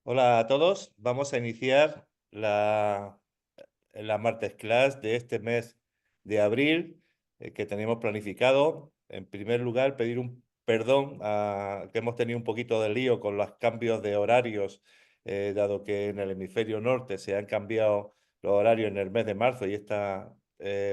Hola a todos, vamos a iniciar la Martes Class de este mes de abril que tenemos planificado. En primer lugar, pedir un perdón que hemos tenido un poquito de lío con los cambios de horarios, dado que en el hemisferio norte se han cambiado los horarios en el mes de marzo y esta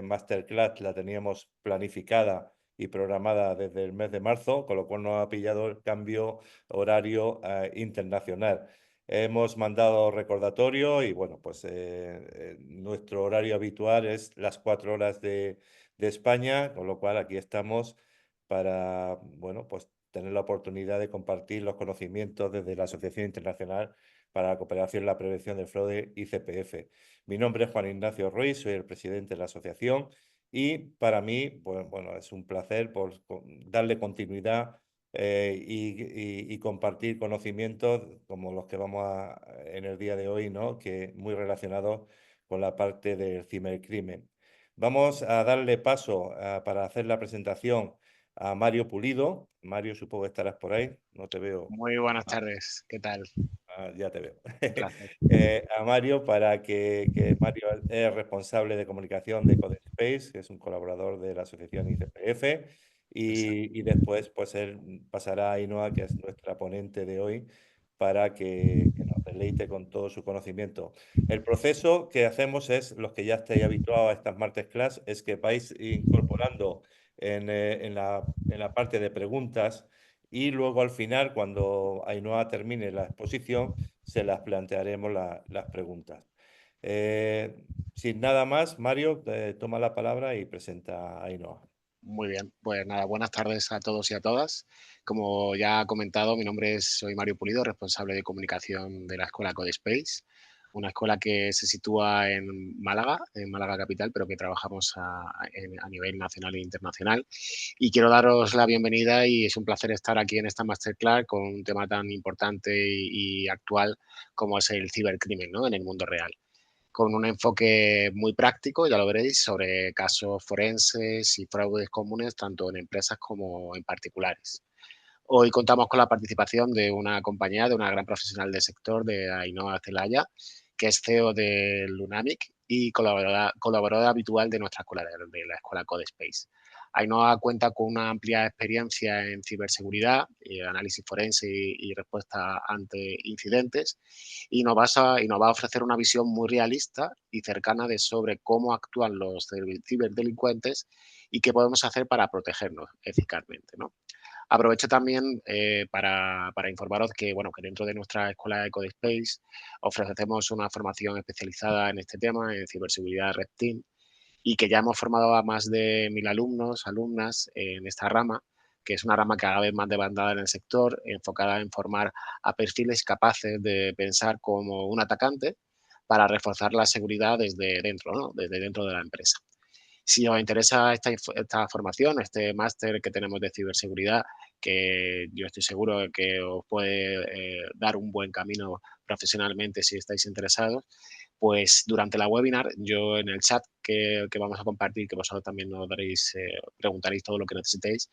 Masterclass la teníamos planificada y programada desde el mes de marzo, con lo cual nos ha pillado el cambio horario internacional. Hemos mandado recordatorio y bueno, pues nuestro horario habitual es las 4 horas de España, con lo cual aquí estamos para, bueno, pues tener la oportunidad de compartir los conocimientos desde la Asociación Internacional para la Cooperación y la Prevención del Fraude, ICPF. Mi nombre es Juan Ignacio Ruiz, soy el presidente de la asociación y para mí, pues, bueno, es un placer por darle continuidad y compartir conocimientos como los que vamos a en el día de hoy, ¿no? Que muy relacionados con la parte del cibercrimen. Vamos a darle paso para hacer la presentación a Mario Pulido. Mario, supongo que estarás por ahí. No te veo. Muy buenas tardes, ¿qué tal? Ya te veo. Un placer. A Mario para que Mario es responsable de comunicación de Codespace, que es un colaborador de la asociación ICPF, Exacto. y después pues él pasará a Ainhoa, que es nuestra ponente de hoy, para que nos deleite con todo su conocimiento. El proceso que hacemos es, los que ya estáis habituados a estas martes class, es que vais incorporando en la parte de preguntas y luego al final, cuando Ainhoa termine la exposición, se las plantearemos las preguntas. Eh, Sin nada más, Mario, toma la palabra y presenta a Ainhoa. Muy bien, pues nada, buenas tardes a todos y a todas. Como ya ha comentado, soy Mario Pulido, responsable de comunicación de la escuela Codespace, una escuela que se sitúa en Málaga capital, pero que trabajamos a nivel nacional e internacional. Y quiero daros la bienvenida y es un placer estar aquí en esta masterclass con un tema tan importante y actual como es el cibercrimen, ¿no? En el mundo real, con un enfoque muy práctico, ya lo veréis, sobre casos forenses y fraudes comunes tanto en empresas como en particulares. Hoy contamos con la participación de una compañía, de una gran profesional del sector, de Ainhoa Celaya, que es CEO de Lunamic y colaboradora habitual de nuestra escuela, de la escuela Codespace. Ainhoa cuenta con una amplia experiencia en ciberseguridad, análisis forense y respuesta ante incidentes, y nos va a ofrecer una visión muy realista y cercana de sobre cómo actúan los ciberdelincuentes y qué podemos hacer para protegernos eficazmente, ¿no? Aprovecho también para informaros que, bueno, que dentro de nuestra escuela Ecodespace ofrecemos una formación especializada en este tema, en ciberseguridad Red Team, y que ya hemos formado a más de 1.000 alumnos, alumnas en esta rama, que es una rama cada vez más demandada en el sector, enfocada en formar a perfiles capaces de pensar como un atacante para reforzar la seguridad desde dentro, ¿no? Desde dentro de la empresa. Si os interesa esta formación, este máster que tenemos de ciberseguridad, que yo estoy seguro de que os puede dar un buen camino profesionalmente si estáis interesados, pues durante la webinar, yo en el chat que vamos a compartir, que vosotros también nos daréis, preguntaréis todo lo que necesitéis,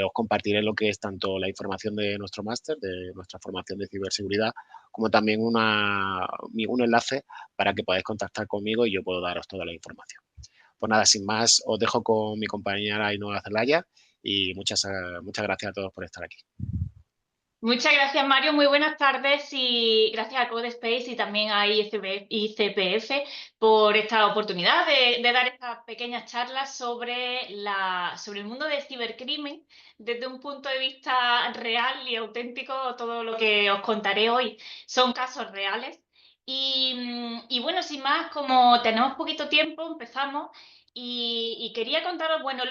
os compartiré lo que es tanto la información de nuestro máster, de nuestra formación de ciberseguridad, como también un enlace para que podáis contactar conmigo y yo puedo daros toda la información. Pues nada, sin más, os dejo con mi compañera Ainhoa Zelaya y muchas gracias a todos por estar aquí. Muchas gracias, Mario. Muy buenas tardes y gracias a Codespace y también a ICPF por esta oportunidad de dar estas pequeñas charlas sobre el mundo del cibercrimen desde un punto de vista real y auténtico. Todo lo que os contaré hoy son casos reales. Y bueno, sin más, como tenemos poquito tiempo, empezamos. Y quería contaros, bueno,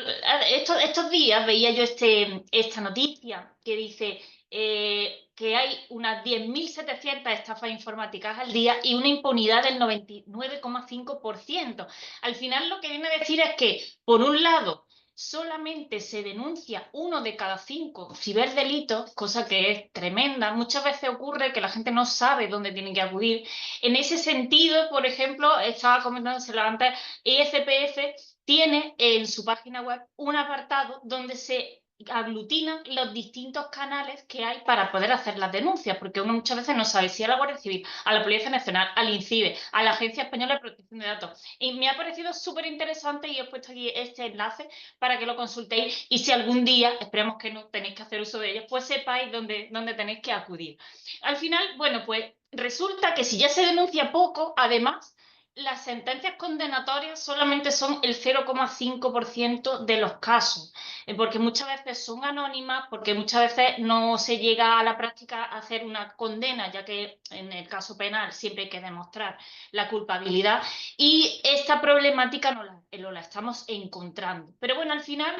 estos días veía yo esta noticia que dice que hay unas 10.700 estafas informáticas al día y una impunidad del 99,5%. Al final lo que viene a decir es que, por un lado, solamente se denuncia 1 de cada 5 ciberdelitos, cosa que es tremenda. Muchas veces ocurre que la gente no sabe dónde tiene que acudir. En ese sentido, por ejemplo, estaba comentándoselo antes, ESPF tiene en su página web un apartado donde se aglutinan los distintos canales que hay para poder hacer las denuncias, porque uno muchas veces no sabe si a la Guardia Civil, a la Policía Nacional, al INCIBE, a la Agencia Española de Protección de Datos. Y me ha parecido súper interesante y os he puesto aquí este enlace para que lo consultéis y si algún día, esperemos que no tenéis que hacer uso de ellos, pues sepáis dónde tenéis que acudir. Al final, bueno, pues resulta que si ya se denuncia poco, además, las sentencias condenatorias solamente son el 0,5% de los casos, porque muchas veces son anónimas, porque muchas veces no se llega a la práctica a hacer una condena, ya que en el caso penal siempre hay que demostrar la culpabilidad, y esta problemática no la estamos encontrando. Pero bueno, al final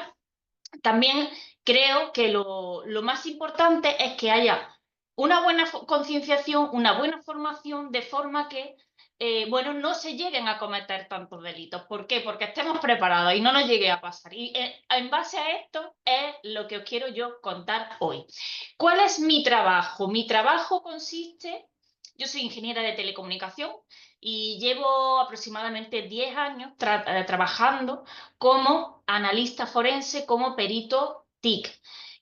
también creo que lo más importante es que haya una buena concienciación, una buena formación, de forma que bueno, no se lleguen a cometer tantos delitos. ¿Por qué? Porque estemos preparados y no nos llegue a pasar. Y en base a esto es lo que os quiero yo contar hoy. ¿Cuál es mi trabajo? Mi trabajo consiste, yo soy ingeniera de telecomunicación y llevo aproximadamente 10 años trabajando como analista forense, como perito TIC.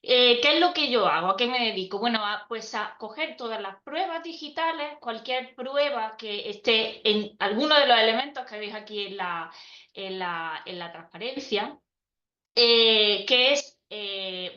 ¿Qué es lo que yo hago? ¿A qué me dedico? Bueno, pues a coger todas las pruebas digitales, cualquier prueba que esté en alguno de los elementos que veis aquí en la transparencia, que es,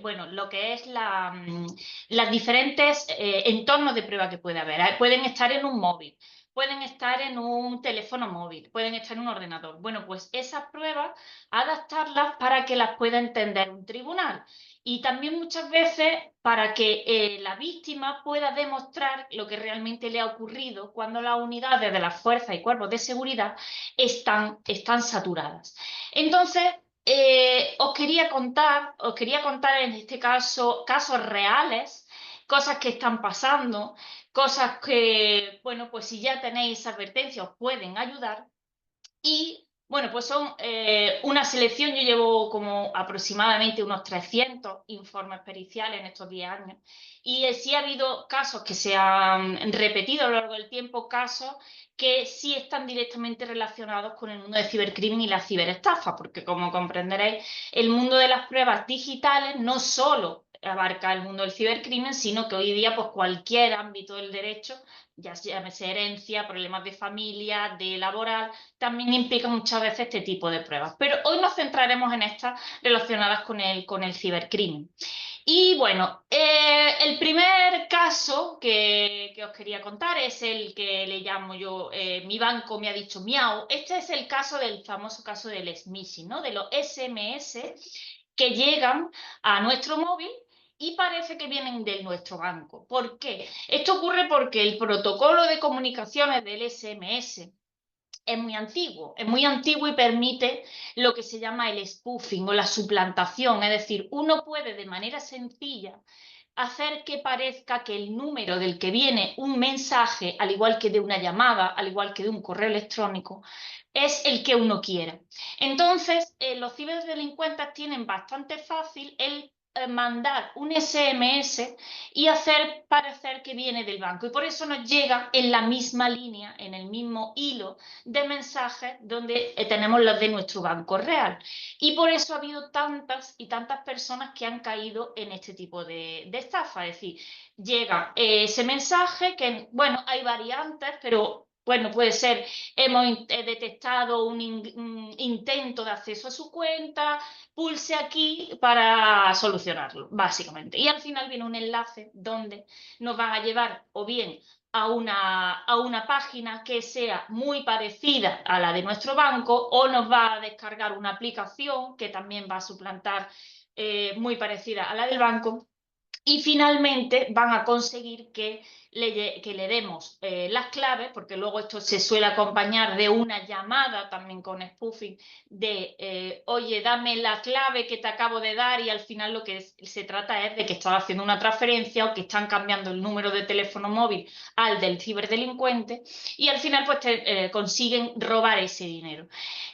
bueno, lo que es las diferentes entornos de prueba que puede haber. Pueden estar en un móvil, pueden estar en un teléfono móvil, pueden estar en un ordenador. Bueno, pues esas pruebas, adaptarlas para que las pueda entender un tribunal. Y también muchas veces para que la víctima pueda demostrar lo que realmente le ha ocurrido cuando las unidades de las fuerzas y cuerpos de seguridad están saturadas. Entonces, os quería contar en este caso casos reales, cosas que están pasando, cosas que, bueno, pues si ya tenéis advertencia os pueden ayudar. Y bueno, pues son una selección, yo llevo como aproximadamente unos 300 informes periciales en estos 10 años y sí ha habido casos que se han repetido a lo largo del tiempo, casos que sí están directamente relacionados con el mundo del cibercrimen y la ciberestafa, porque como comprenderéis, el mundo de las pruebas digitales no solo abarca el mundo del cibercrimen, sino que hoy día pues cualquier ámbito del derecho, ya llámese herencia, problemas de familia, de laboral, también implica muchas veces este tipo de pruebas. Pero hoy nos centraremos en estas relacionadas con el cibercrimen. Y bueno, el primer caso que os quería contar es el que le llamo yo, mi banco me ha dicho miau. Este es el caso del famoso caso del smishing, ¿no? De los SMS que llegan a nuestro móvil y parece que vienen de nuestro banco. ¿Por qué? Esto ocurre porque el protocolo de comunicaciones del SMS es muy antiguo y permite lo que se llama el spoofing o la suplantación, es decir, uno puede de manera sencilla hacer que parezca que el número del que viene un mensaje, al igual que de una llamada, al igual que de un correo electrónico, es el que uno quiera. Entonces, los ciberdelincuentes tienen bastante fácil el mandar un SMS y hacer parecer que viene del banco. Y por eso nos llega en la misma línea, en el mismo hilo de mensajes donde tenemos los de nuestro banco real. Y por eso ha habido tantas y tantas personas que han caído en este tipo de estafa. Es decir, llega ese mensaje que, bueno, hay variantes, pero bueno, puede ser, hemos detectado un intento de acceso a su cuenta, pulse aquí para solucionarlo, básicamente. Y al final viene un enlace donde nos van a llevar o bien a una página que sea muy parecida a la de nuestro banco o nos va a descargar una aplicación que también va a suplantar muy parecida a la del banco. Y finalmente van a conseguir que le demos las claves, porque luego esto se suele acompañar de una llamada también con spoofing de, oye, dame la clave que te acabo de dar y al final lo que se trata es de que están haciendo una transferencia o que están cambiando el número de teléfono móvil al del ciberdelincuente y al final pues consiguen robar ese dinero.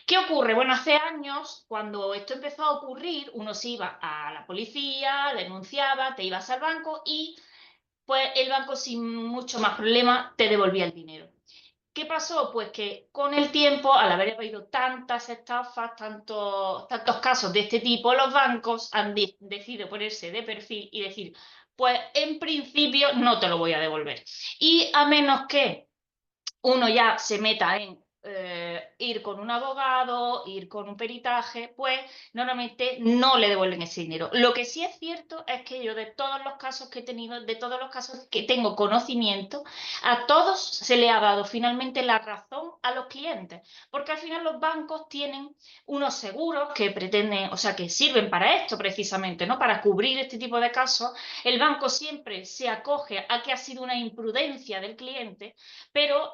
¿Qué ocurre? Bueno, hace años, cuando esto empezó a ocurrir, uno se iba a la policía, denunciaba, te ibas al banco y pues el banco sin mucho más problema te devolvía el dinero. ¿Qué pasó? Pues que con el tiempo, al haber habido tantas estafas, tantos casos de este tipo, los bancos han decidido ponerse de perfil y decir, pues en principio no te lo voy a devolver. Y a menos que uno ya se meta en ir con un abogado, ir con un peritaje, pues normalmente no le devuelven ese dinero. Lo que sí es cierto es que yo de todos los casos que he tenido, de todos los casos que tengo conocimiento, a todos se le ha dado finalmente la razón a los clientes, porque al final los bancos tienen unos seguros que pretenden, o sea, que sirven para esto precisamente, ¿no? Para cubrir este tipo de casos. El banco siempre se acoge a que ha sido una imprudencia del cliente, pero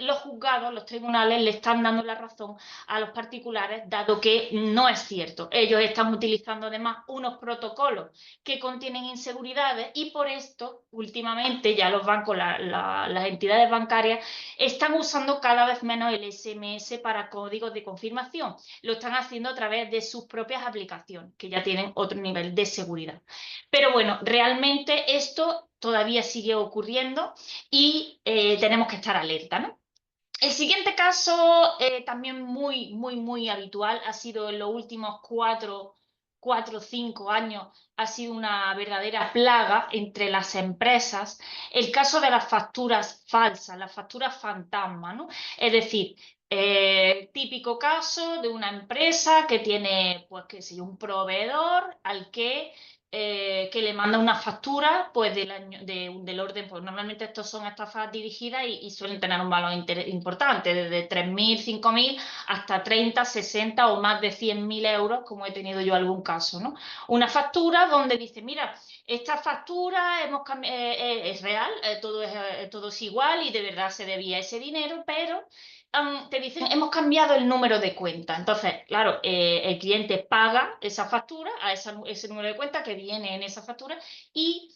los juzgados, los tribunales, le están dando la razón a los particulares, dado que no es cierto. Ellos están utilizando además unos protocolos que contienen inseguridades y por esto, últimamente, ya los bancos, las entidades bancarias, están usando cada vez menos el SMS para códigos de confirmación. Lo están haciendo a través de sus propias aplicaciones, que ya tienen otro nivel de seguridad. Pero bueno, realmente esto todavía sigue ocurriendo y tenemos que estar alerta, ¿no? El siguiente caso, también muy habitual, ha sido en los últimos 4 o 5 años, ha sido una verdadera plaga entre las empresas, el caso de las facturas falsas, las facturas fantasma, ¿no? Es decir, típico caso de una empresa que tiene, pues, qué sé yo, un proveedor al que le manda una factura pues del orden, pues normalmente estos son estafas dirigidas y suelen tener un valor importante, desde 3.000, 5.000 hasta 30, 60 o más de 100.000 euros, como he tenido yo algún caso, ¿no? Una factura donde dice, mira, esta factura es real, todo es igual y de verdad se debía ese dinero, pero te dicen, hemos cambiado el número de cuenta. Entonces, claro, el cliente paga esa factura a ese número de cuenta que viene en esa factura y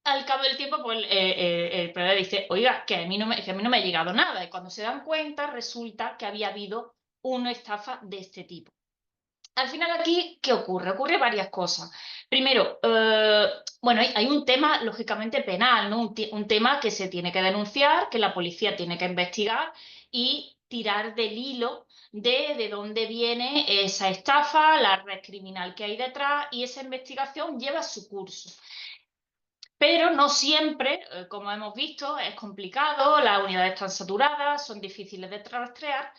al cabo del tiempo, pues el proveedor dice, oiga, que a mí no me ha llegado nada. Y cuando se dan cuenta, resulta que había habido una estafa de este tipo. Al final aquí, ¿qué ocurre? Ocurre varias cosas. Primero, bueno, hay un tema lógicamente penal, ¿no? Un tema que se tiene que denunciar, que la policía tiene que investigar y tirar del hilo de dónde viene esa estafa, la red criminal que hay detrás, y esa investigación lleva su curso. Pero no siempre, como hemos visto, es complicado, las unidades están saturadas, son difíciles de rastrear,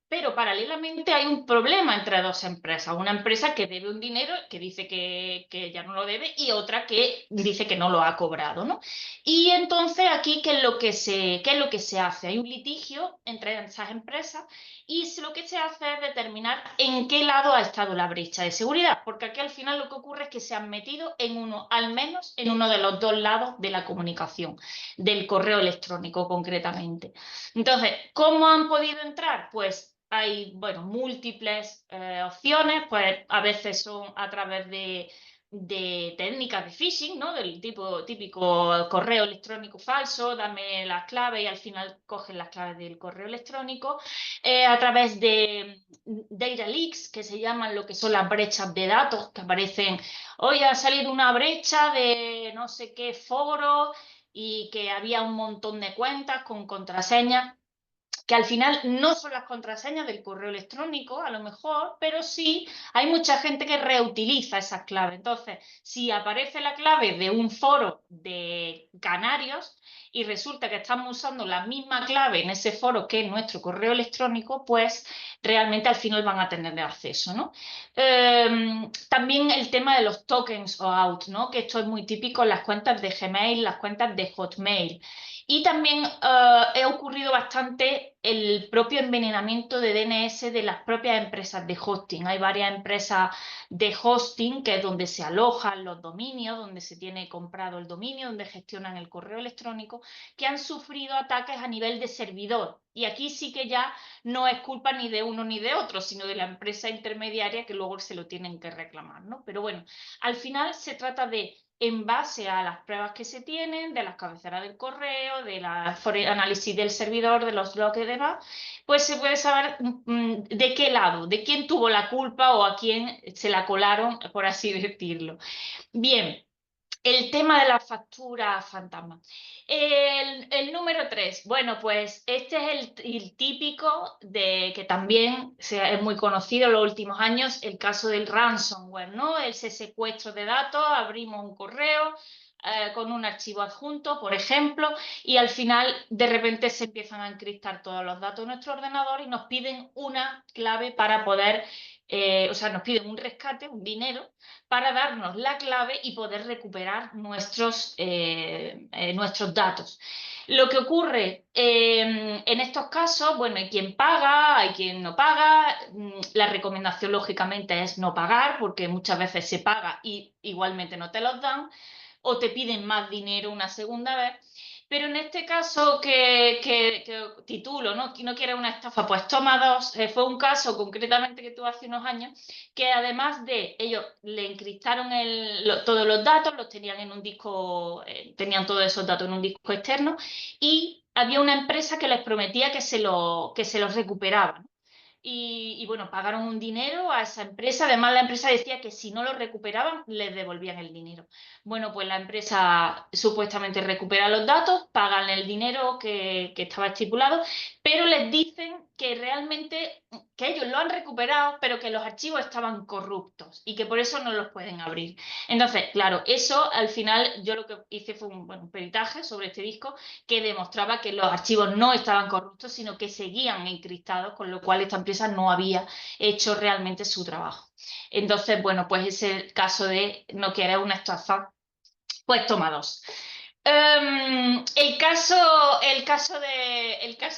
pero paralelamente hay un problema entre dos empresas. Una empresa que debe un dinero, que dice que ya no lo debe, y otra que dice que no lo ha cobrado, ¿no? Y entonces aquí, ¿qué es lo que se hace? Hay un litigio entre esas empresas y lo que se hace es determinar en qué lado ha estado la brecha de seguridad, porque aquí al final lo que ocurre es que se han metido en uno, al menos en uno de los dos lados de la comunicación, del correo electrónico concretamente. Entonces, ¿cómo han podido entrar? Pues hay, bueno, múltiples opciones, pues a veces son a través de técnicas de phishing, ¿no? Del típico correo electrónico falso, dame las claves y al final cogen las claves del correo electrónico, a través de data leaks, que se llaman lo que son las brechas de datos, que aparecen, hoy ha salido una brecha de no sé qué foro y que había un montón de cuentas con contraseñas que al final no son las contraseñas del correo electrónico, a lo mejor, pero sí hay mucha gente que reutiliza esas claves. Entonces, si aparece la clave de un foro de canarios y resulta que estamos usando la misma clave en ese foro que en nuestro correo electrónico, pues realmente al final van a tener acceso, ¿no? También el tema de los tokens o out, ¿no? Que esto es muy típico en las cuentas de Gmail, las cuentas de Hotmail. Y también ha ocurrido bastante el propio envenenamiento de DNS de las propias empresas de hosting. Hay varias empresas de hosting, que es donde se alojan los dominios, donde se tiene comprado el dominio, donde gestionan el correo electrónico, que han sufrido ataques a nivel de servidor. Y aquí sí que ya no es culpa ni de uno ni de otro, sino de la empresa intermediaria que luego se lo tienen que reclamar, ¿no? Pero bueno, al final se trata de, en base a las pruebas que se tienen, de las cabeceras del correo, del análisis del servidor, de los bloques y demás, pues se puede saber de qué lado, de quién tuvo la culpa o a quién se la colaron, por así decirlo. Bien. el tema de la factura fantasma. El número 3, bueno, pues este es el típico de que también es muy conocido en los últimos años, el caso del ransomware, ¿no? Ese secuestro de datos, abrimos un correo con un archivo adjunto, por ejemplo, y al final de repente se empiezan a encriptar todos los datos de nuestro ordenador y nos piden una clave para poder, o sea, nos piden un rescate, un dinero, para darnos la clave y poder recuperar nuestros datos. Lo que ocurre en estos casos, bueno, hay quien paga, hay quien no paga. La recomendación, lógicamente, es no pagar, porque muchas veces se paga y igualmente no te los dan, o te piden más dinero una segunda vez. Pero en este caso que titulo, ¿no? No quiere una estafa, pues toma dos. Fue un caso concretamente que tuve hace unos años, que además de ellos le encriptaron todos los datos, los tenían en un disco, tenían todos esos datos en un disco externo, y había una empresa que les prometía que se los recuperaban. Y bueno, pagaron un dinero a esa empresa. Además, la empresa decía que si no lo recuperaban, les devolvían el dinero. Bueno, pues la empresa supuestamente recupera los datos, pagan el dinero que estaba estipulado, pero les dicen que realmente que ellos lo han recuperado, pero que los archivos estaban corruptos y que por eso no los pueden abrir. Entonces, claro, eso al final yo lo que hice fue un peritaje sobre este disco que demostraba que los archivos no estaban corruptos, sino que seguían encriptados, con lo cual esta empresa no había hecho realmente su trabajo. Entonces, bueno, pues es el caso de no querer una estafa, pues toma dos. El caso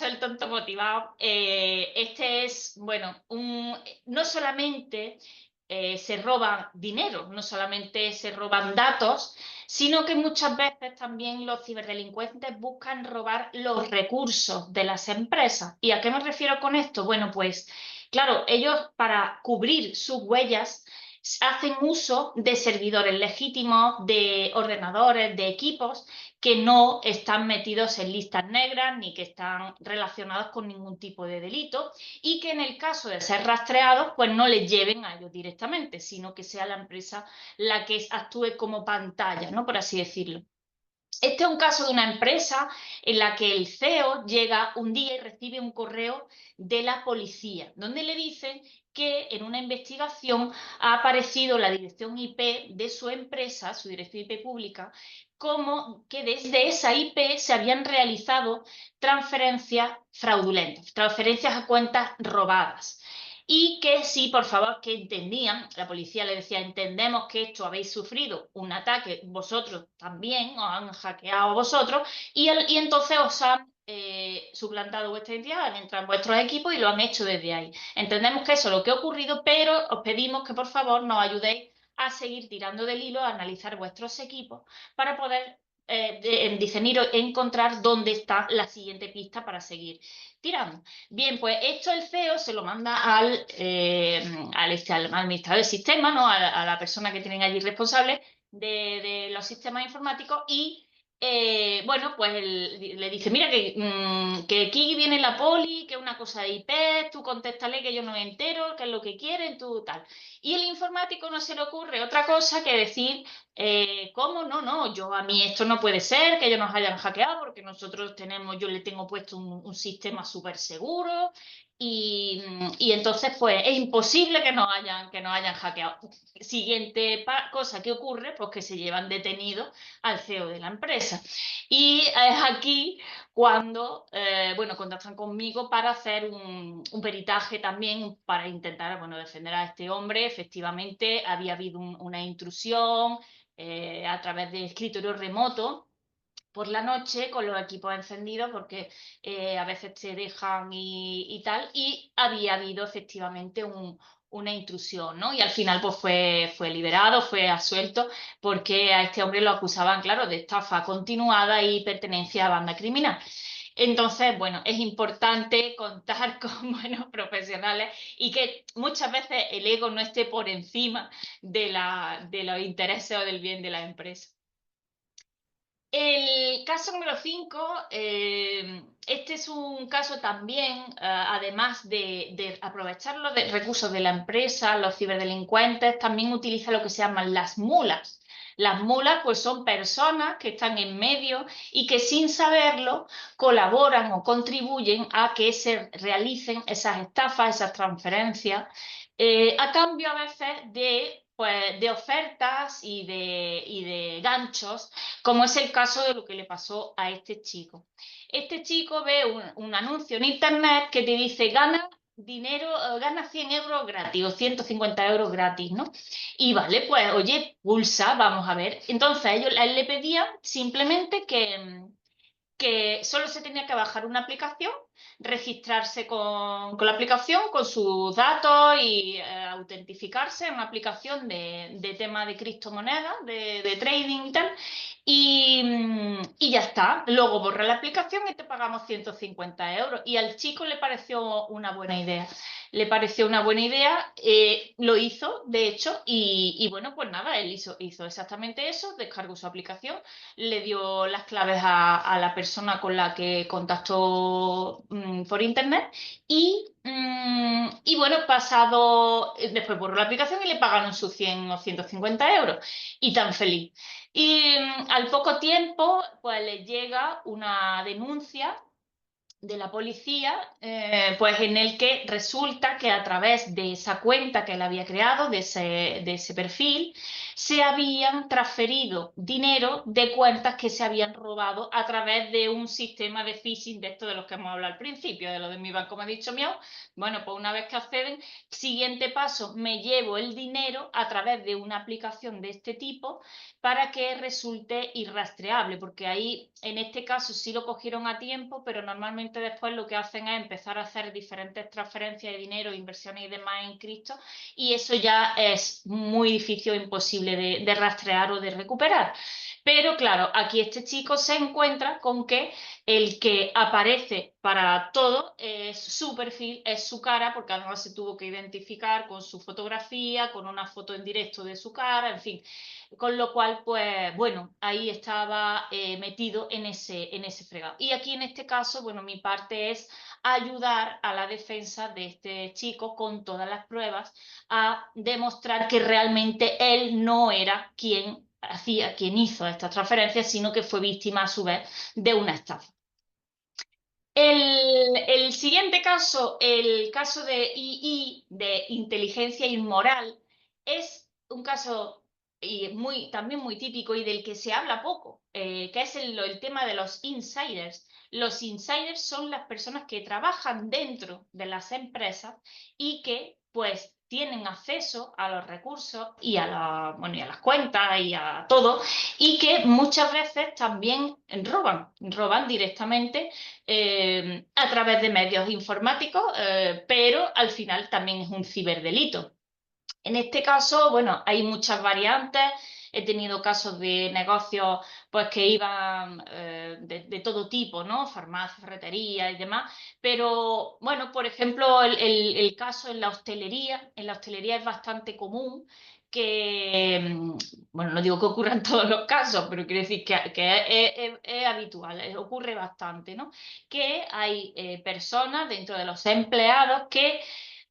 del tonto motivado, este es, bueno, no solamente se roban dinero, no solamente se roban datos, sino que muchas veces también los ciberdelincuentes buscan robar los recursos de las empresas. ¿Y a qué me refiero con esto? Bueno, pues claro, ellos para cubrir sus huellas hacen uso de servidores legítimos, de ordenadores, de equipos que no están metidos en listas negras ni que están relacionados con ningún tipo de delito, y que en el caso de ser rastreados, pues no les lleven a ellos directamente, sino que sea la empresa la que actúe como pantalla, ¿no? Por así decirlo. Este es un caso de una empresa en la que el CEO llega un día y recibe un correo de la policía, donde le dicen que en una investigación ha aparecido la dirección IP de su empresa, su dirección IP pública, como que desde esa IP se habían realizado transferencias fraudulentas, transferencias a cuentas robadas. Y que sí, por favor, que entendían, la policía le decía, entendemos que esto habéis sufrido un ataque, vosotros también, os han hackeado a vosotros, y entonces os han suplantado vuestra identidad, han entrado en vuestros equipos y lo han hecho desde ahí. Entendemos que eso es lo que ha ocurrido, pero os pedimos que por favor nos ayudéis a seguir tirando del hilo, a analizar vuestros equipos para poder discernir o encontrar dónde está la siguiente pista para seguir tirando. Bien, pues esto el CEO se lo manda al administrador del sistema, ¿no? A la persona que tienen allí responsable de los sistemas informáticos, y bueno, pues le dice, mira que aquí viene la poli, que es una cosa de IP, tú contéstale que yo no me entero, qué es lo que quieren, tú tal. Y el informático no se le ocurre otra cosa que decir, ¿cómo? No, a mí esto no puede ser, que ellos nos hayan hackeado, porque yo le tengo puesto un sistema súper seguro, y entonces pues es imposible que nos hayan hackeado. Siguiente cosa que ocurre, pues que se llevan detenido al CEO de la empresa. Y es aquí cuando, bueno, contactan conmigo para hacer un peritaje también, para intentar, bueno, defender a este hombre. Efectivamente, había habido una intrusión a través de escritorio remoto por la noche con los equipos encendidos, porque a veces te dejan y tal, y había habido efectivamente una intrusión, ¿no? Y al final pues fue liberado, fue absuelto, porque a este hombre lo acusaban, claro, de estafa continuada y pertenencia a banda criminal. Entonces, bueno, es importante contar con buenos profesionales y que muchas veces el ego no esté por encima de los intereses o del bien de la empresa. El caso número 5, este es un caso también, además de aprovechar los recursos de la empresa, los ciberdelincuentes también utilizan lo que se llaman las mulas. Las mulas pues son personas que están en medio y que sin saberlo colaboran o contribuyen a que se realicen esas estafas, esas transferencias, a cambio a veces pues, de ofertas y de ganchos, como es el caso de lo que le pasó a este chico. Este chico ve un anuncio en internet que te dice gana dinero, gana 100 euros gratis o 150 euros gratis, ¿no? Y vale, pues oye, pulsa, vamos a ver. Entonces a él le pedían simplemente que solo se tenía que bajar una aplicación, registrarse con la aplicación, con sus datos y autentificarse en una aplicación de tema de criptomonedas, de trading y tal, y ya está. Luego borra la aplicación y te pagamos 150 euros. Y al chico le pareció una buena idea. Le pareció una buena idea, lo hizo, de hecho, y bueno, pues nada, él hizo exactamente eso, descargó su aplicación, le dio las claves a la persona con la que contactó por internet y bueno, después borró la aplicación y le pagaron sus 100 o 150 euros y tan feliz. Y al poco tiempo, pues le llega una denuncia de la policía, pues en el que resulta que a través de esa cuenta que él había creado, de ese perfil, se habían transferido dinero de cuentas que se habían robado a través de un sistema de phishing de esto de los que hemos hablado al principio, de lo de mi banco me ha dicho miau. Bueno, pues una vez que acceden, siguiente paso, me llevo el dinero a través de una aplicación de este tipo para que resulte irrastreable, porque ahí en este caso sí lo cogieron a tiempo, pero normalmente después lo que hacen es empezar a hacer diferentes transferencias de dinero, inversiones y demás en cripto, y eso ya es muy difícil o imposible de rastrear o de recuperar. Pero claro, aquí este chico se encuentra con que el que aparece para todo es su perfil, es su cara, porque además se tuvo que identificar con su fotografía, con una foto en directo de su cara, en fin. Con lo cual, pues bueno, ahí estaba metido en ese fregado. Y aquí en este caso, bueno, mi parte es ayudar a la defensa de este chico con todas las pruebas a demostrar que realmente él no era quien hizo esta transferencia, sino que fue víctima a su vez de una estafa. El siguiente caso, el caso de II, de inteligencia inmoral, es un caso también muy típico y del que se habla poco, que es el tema de los insiders. Los insiders son las personas que trabajan dentro de las empresas y que pues tienen acceso a los recursos y a las cuentas y a todo, y que muchas veces también roban directamente a través de medios informáticos, pero al final también es un ciberdelito. En este caso, bueno, hay muchas variantes. He tenido casos de negocios pues, que iban de todo tipo, ¿no? Farmacia, ferretería y demás. Pero, bueno, por ejemplo, el caso en la hostelería. En la hostelería es bastante común que, bueno, no digo que ocurra en todos los casos, pero quiero decir que es habitual, ocurre bastante, ¿no? Que hay personas dentro de los empleados que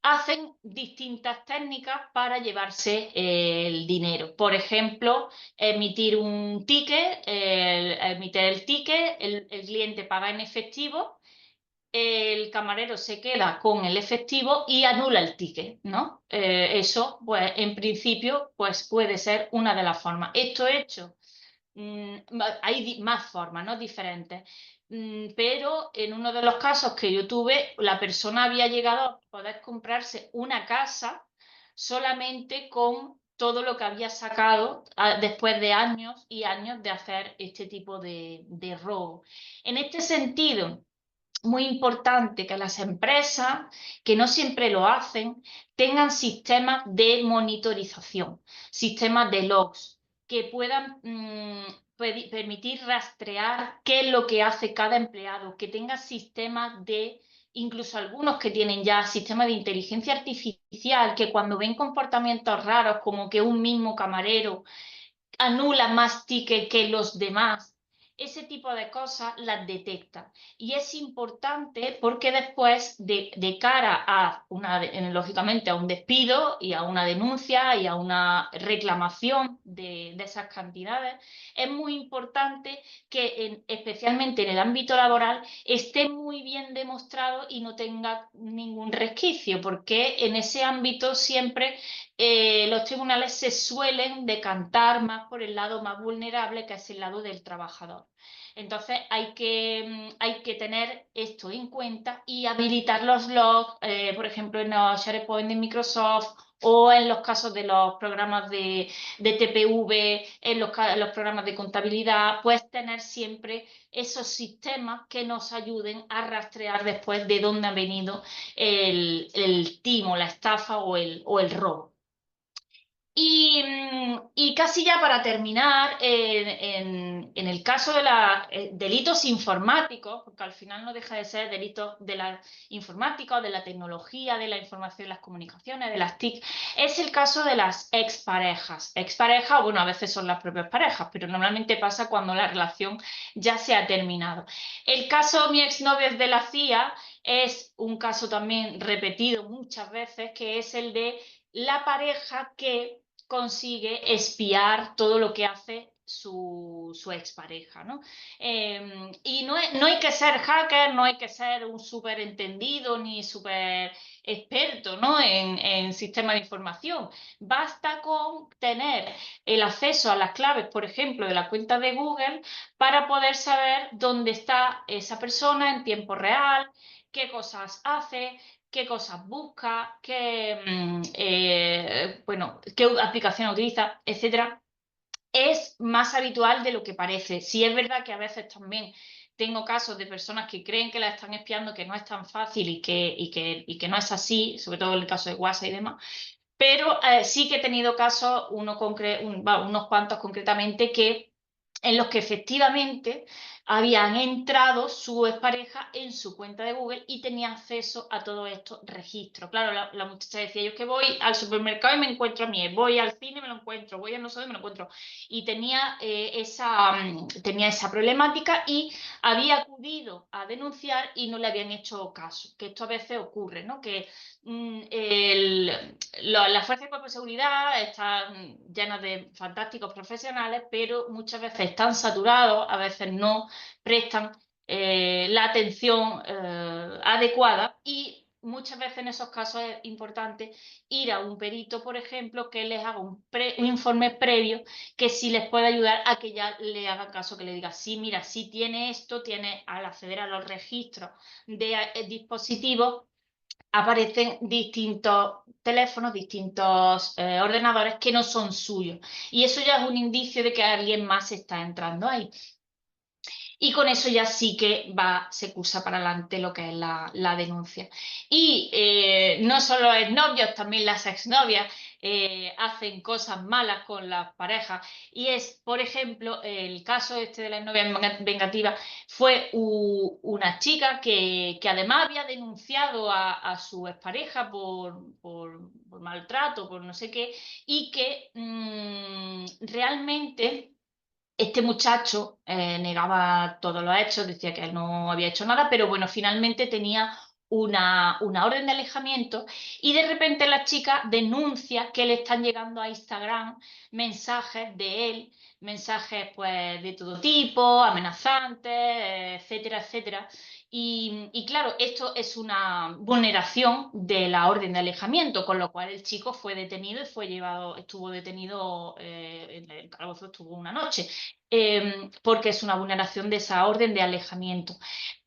hacen distintas técnicas para llevarse el dinero. Por ejemplo, emitir un ticket, emitir el ticket, el cliente paga en efectivo, el camarero se queda con el efectivo y anula el ticket, ¿no? Eso, pues, en principio, pues puede ser una de las formas. Esto hecho hay más formas, ¿no? Diferentes. Pero en uno de los casos que yo tuve, la persona había llegado a poder comprarse una casa solamente con todo lo que había sacado después de años y años de hacer este tipo de robo. En este sentido, muy importante que las empresas, que no siempre lo hacen, tengan sistemas de monitorización, sistemas de logs, que puedan permitir rastrear qué es lo que hace cada empleado, que tenga sistemas incluso algunos que tienen ya sistemas de inteligencia artificial, que cuando ven comportamientos raros, como que un mismo camarero anula más tickets que los demás, ese tipo de cosas las detecta. Y es importante porque después, de cara a lógicamente, a un despido y a una denuncia y a una reclamación de esas cantidades, es muy importante que especialmente en el ámbito laboral esté muy bien demostrado y no tenga ningún resquicio, porque en ese ámbito siempre los tribunales se suelen decantar más por el lado más vulnerable, que es el lado del trabajador. Entonces hay que tener esto en cuenta y habilitar los logs, por ejemplo, en los SharePoint de Microsoft o en los casos de los programas de TPV, en los programas de contabilidad, pues tener siempre esos sistemas que nos ayuden a rastrear después de dónde ha venido el timo, la estafa o el robo. Y casi ya para terminar, en el caso de los delitos informáticos, porque al final no deja de ser delitos de la informática o de la tecnología, de la información y las comunicaciones, de las TIC, es el caso de las exparejas. Exparejas, bueno, a veces son las propias parejas, pero normalmente pasa cuando la relación ya se ha terminado. El caso Mi exnovio es de la CIA es un caso también repetido muchas veces, que es el de la pareja que consigue espiar todo lo que hace su expareja, ¿no? Y no hay que ser hacker, no hay que ser un súper entendido ni súper experto, ¿no? en sistemas de información. Basta con tener el acceso a las claves, por ejemplo, de la cuenta de Google para poder saber dónde está esa persona en tiempo real, qué cosas hace, qué cosas busca, bueno, qué aplicación utiliza, etcétera. Es más habitual de lo que parece. Sí es verdad que a veces también tengo casos de personas que creen que la están espiando, que no es tan fácil y que no es así, sobre todo en el caso de WhatsApp y demás. Pero sí que he tenido casos, unos cuantos concretamente, en los que efectivamente habían entrado su expareja en su cuenta de Google y tenía acceso a todos estos registros. Claro, la muchacha decía, yo es que voy al supermercado y me encuentro a mí, voy al cine y me lo encuentro, voy a no sé dónde me lo encuentro. Y tenía esa problemática y había acudido a denunciar y no le habían hecho caso, que esto a veces ocurre, ¿no? Que las fuerzas de cuerpo de seguridad están llenas de fantásticos profesionales, pero muchas veces están saturados, a veces no prestan la atención adecuada y muchas veces en esos casos es importante ir a un perito, por ejemplo, que les haga un informe previo que sí les pueda ayudar a que ya le hagan caso, que le diga, sí, mira, sí tiene esto, tiene al acceder a los registros de dispositivos, aparecen distintos teléfonos, distintos ordenadores que no son suyos. Y eso ya es un indicio de que alguien más está entrando ahí. Y con eso ya sí que se cursa para adelante lo que es la denuncia. Y no solo los novios, también las exnovias hacen cosas malas con las parejas. Y es, por ejemplo, el caso de la exnovia vengativa, fue una chica que además había denunciado a su expareja por maltrato, por no sé qué, y que realmente este muchacho negaba todos los hechos, decía que él no había hecho nada, pero bueno, finalmente tenía una orden de alejamiento y de repente la chica denuncia que le están llegando a Instagram mensajes de él, mensajes pues de todo tipo, amenazantes, etcétera, etcétera. Y claro, esto es una vulneración de la orden de alejamiento, con lo cual el chico fue detenido y estuvo detenido en el calabozo, estuvo una noche. Porque es una vulneración de esa orden de alejamiento,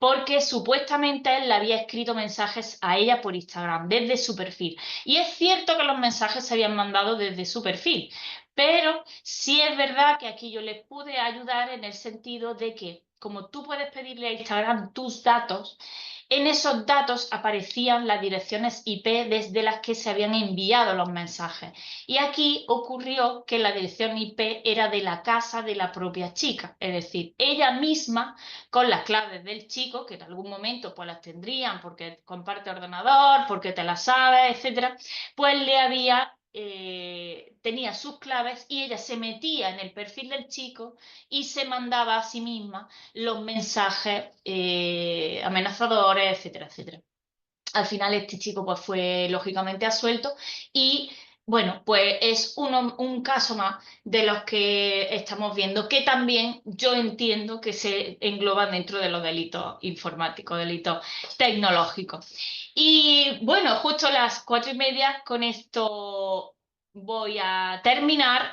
porque supuestamente él le había escrito mensajes a ella por Instagram, desde su perfil. Y es cierto que los mensajes se habían mandado desde su perfil, pero sí es verdad que aquí yo les pude ayudar en el sentido de que, como tú puedes pedirle a Instagram tus datos, en esos datos aparecían las direcciones IP desde las que se habían enviado los mensajes. Y aquí ocurrió que la dirección IP era de la casa de la propia chica, es decir, ella misma con las claves del chico, que en algún momento pues las tendrían porque comparte ordenador, porque te las sabes, etcétera, pues le había tenía sus claves y ella se metía en el perfil del chico y se mandaba a sí misma los mensajes amenazadores, etcétera, etcétera. Al final este chico pues fue lógicamente absuelto y bueno, pues es un caso más de los que estamos viendo, que también yo entiendo que se engloban dentro de los delitos informáticos, delitos tecnológicos. Y bueno, justo las 4:30, con esto voy a terminar.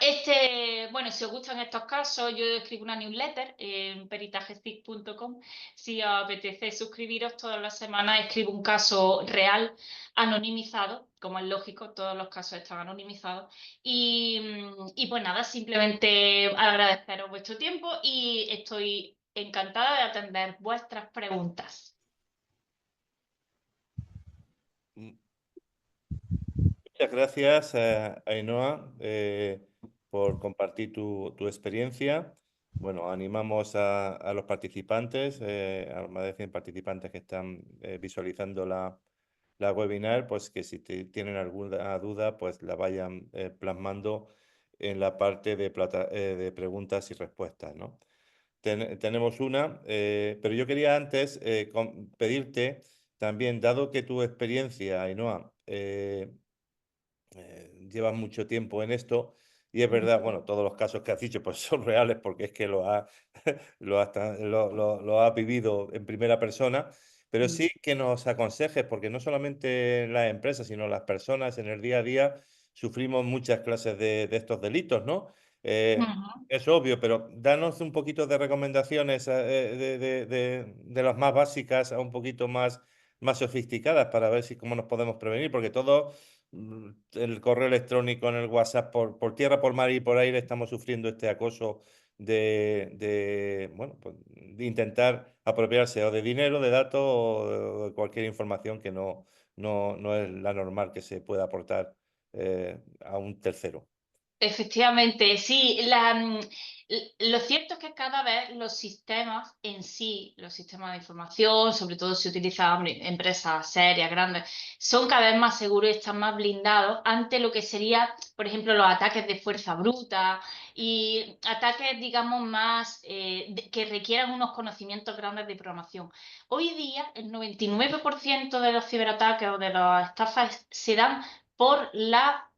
Bueno, si os gustan estos casos, yo escribo una newsletter en peritagestic.com. Si os apetece suscribiros, todas las semanas escribo un caso real, anonimizado, como es lógico, todos los casos están anonimizados. Y pues nada, simplemente agradeceros vuestro tiempo y estoy encantada de atender vuestras preguntas. Muchas gracias, Ainhoa, por compartir tu experiencia. Bueno, animamos a los participantes, a más de 100 participantes que están visualizando la webinar, pues que si tienen alguna duda, pues la vayan plasmando en la parte de preguntas y respuestas, ¿no? Tenemos una, pero yo quería antes pedirte también, dado que tu experiencia, Ainhoa, llevas mucho tiempo en esto y es verdad, bueno, todos los casos que has dicho pues son reales porque es que lo has vivido en primera persona, pero sí que nos aconsejes, porque no solamente las empresas, sino las personas en el día a día sufrimos muchas clases de estos delitos, ¿no? Ujú. Es obvio, pero danos un poquito de recomendaciones de las más básicas a un poquito más sofisticadas para ver si cómo nos podemos prevenir, porque todos el correo electrónico, en el WhatsApp, por tierra, por mar y por aire, estamos sufriendo este acoso bueno, pues, de intentar apropiarse o de dinero, de datos o de cualquier información que no es la normal que se pueda aportar a un tercero. Efectivamente, sí. Lo cierto es que cada vez los sistemas en sí, los sistemas de información, sobre todo si utilizan empresas serias, grandes, son cada vez más seguros y están más blindados ante lo que sería, por ejemplo, los ataques de fuerza bruta y ataques, digamos, más que requieran unos conocimientos grandes de programación. Hoy día, el 99% de los ciberataques o de las estafas se dan por la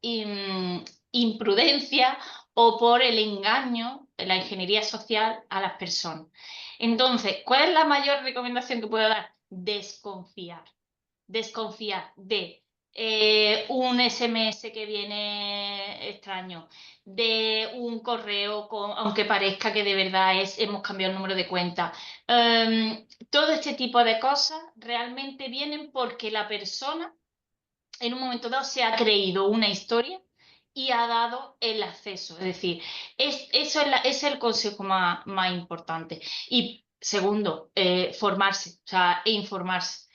imprudencia o por el engaño, la ingeniería social a las personas. Entonces, ¿cuál es la mayor recomendación que puedo dar? Desconfiar. Desconfiar de un SMS que viene extraño, de un correo, aunque parezca que de verdad hemos cambiado el número de cuenta. Todo este tipo de cosas realmente vienen porque la persona en un momento dado se ha creído una historia y ha dado el acceso. Es decir, eso es el consejo más importante. Y segundo, formarse, o sea, informarse.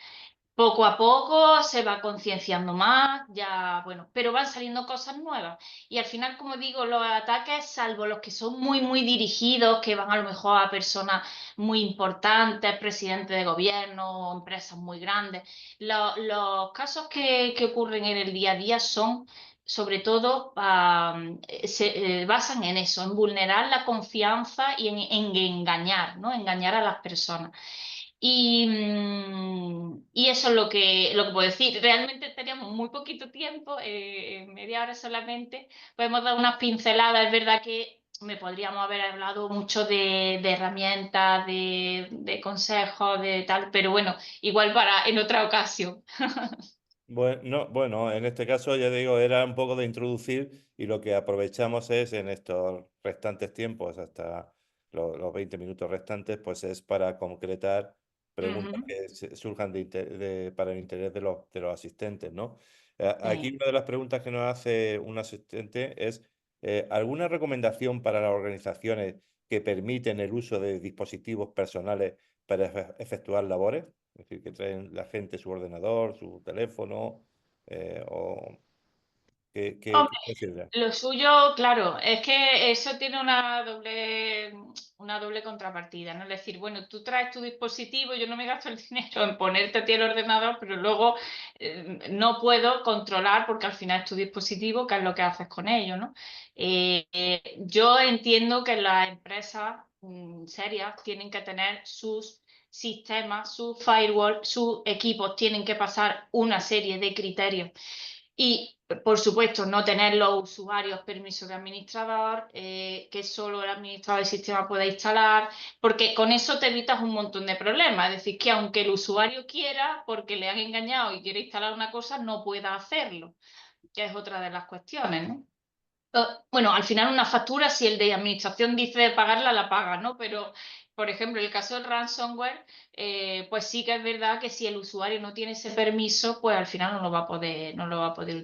Poco a poco se va concienciando más, ya, bueno, pero van saliendo cosas nuevas. Y al final, como digo, los ataques, salvo los que son muy, muy dirigidos, que van a lo mejor a personas muy importantes, presidentes de gobierno, empresas muy grandes, los casos que ocurren en el día a día son, sobre todo, se basan en eso, en vulnerar la confianza y en engañar, ¿no? Engañar a las personas. Y eso es lo que puedo decir. Realmente teníamos muy poquito tiempo, media hora solamente. Podemos dar unas pinceladas. Es verdad que me podríamos haber hablado mucho de herramientas, de consejos, de tal, pero bueno, igual para en otra ocasión. Bueno, en este caso ya digo, era un poco de introducir y lo que aprovechamos es en estos restantes tiempos, hasta los 20 minutos restantes, pues es para concretar preguntas Ujú. que surjan para el interés de los asistentes, ¿no? Aquí Sí. una de las preguntas que nos hace un asistente es, ¿alguna recomendación para las organizaciones que permiten el uso de dispositivos personales para efectuar labores? Es decir, que traen la gente su ordenador, su teléfono, o ¿qué considera? Lo suyo, claro, es que eso tiene una doble, una doble contrapartida, ¿no? Es decir, bueno, tú traes tu dispositivo, yo no me gasto el dinero en ponerte a ti el ordenador, pero luego no puedo controlar porque al final es tu dispositivo, qué es lo que haces con ello, ¿no? Yo entiendo que las empresas serias tienen que tener sus sistemas, sus firewall, sus equipos tienen que pasar una serie de criterios y, por supuesto, no tener los usuarios permiso de administrador, que solo el administrador del sistema pueda instalar, porque con eso te evitas un montón de problemas. Es decir, que aunque el usuario quiera, porque le han engañado y quiere instalar una cosa, no pueda hacerlo, que es otra de las cuestiones, ¿no? Bueno, al final una factura, si el de administración dice pagarla, la paga, ¿no? Pero, por ejemplo, en el caso del ransomware, pues sí que es verdad que si el usuario no tiene ese permiso, pues al final no lo va a poder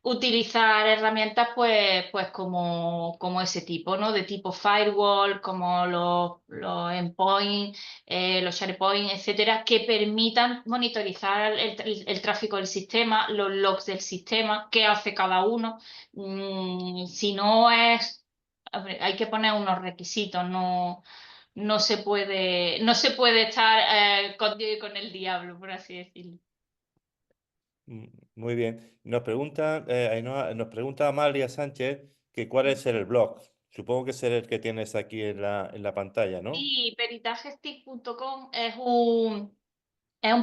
utilizar herramientas pues como ese tipo, ¿no? De tipo firewall, como los endpoint, los SharePoint, etcétera, que permitan monitorizar el tráfico del sistema, los logs del sistema, qué hace cada uno. Si no es, hombre, hay que poner unos requisitos, no se puede estar con Dios y con el diablo, por así decirlo. Muy bien. Nos pregunta Amalia Sánchez que cuál es el blog. Supongo que es el que tienes aquí en la pantalla, ¿no? Sí, peritagestic.com es un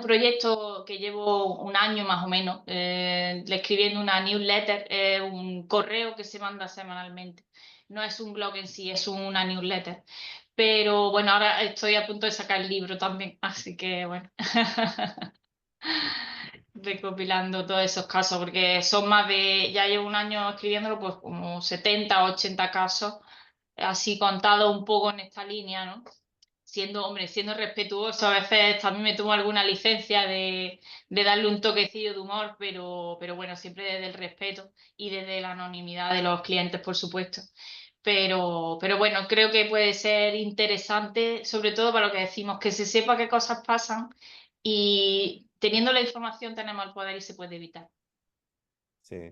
proyecto que llevo un año más o menos le escribiendo una newsletter, un correo que se manda semanalmente. No es un blog en sí, es una newsletter. Pero bueno, ahora estoy a punto de sacar el libro también, así que bueno. Recopilando todos esos casos, porque son ya llevo un año escribiéndolo, pues como 70 o 80 casos, así contado un poco en esta línea, ¿no? Siendo respetuoso, a veces también me tomo alguna licencia de darle un toquecillo de humor, pero bueno, siempre desde el respeto y desde la anonimidad de los clientes, por supuesto. Pero bueno, creo que puede ser interesante, sobre todo para lo que decimos, que se sepa qué cosas pasan y teniendo la información tenemos el poder y se puede evitar. Sí.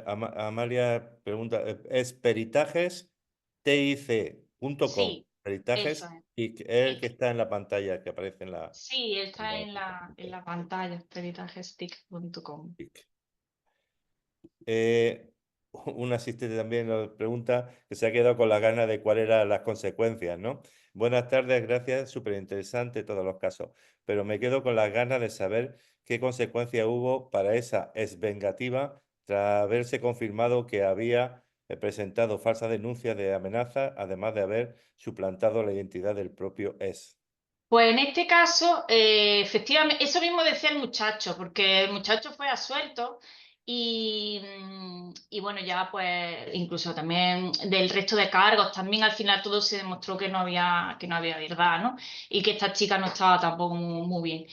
Amalia pregunta, ¿es peritajes tic.com? Sí, eso Peritajes es. y es el que Eso. está en la pantalla, que aparece Sí, en está la en la pantalla, peritagestic.com. TIC. Eh, un asistente también nos pregunta que se ha quedado con la gana de cuáles eran las consecuencias, ¿no? Buenas tardes, gracias, súper interesante todos los casos, pero me quedo con las ganas de saber qué consecuencias hubo para esa exvengativa tras haberse confirmado que había presentado falsas denuncias de amenaza, además de haber suplantado la identidad del propio ex. Pues en este caso, efectivamente, eso mismo decía el muchacho, porque el muchacho fue absuelto y bueno, ya pues incluso también del resto de cargos, también al final todo se demostró que no había verdad, ¿no? Y que esta chica no estaba tampoco muy bien.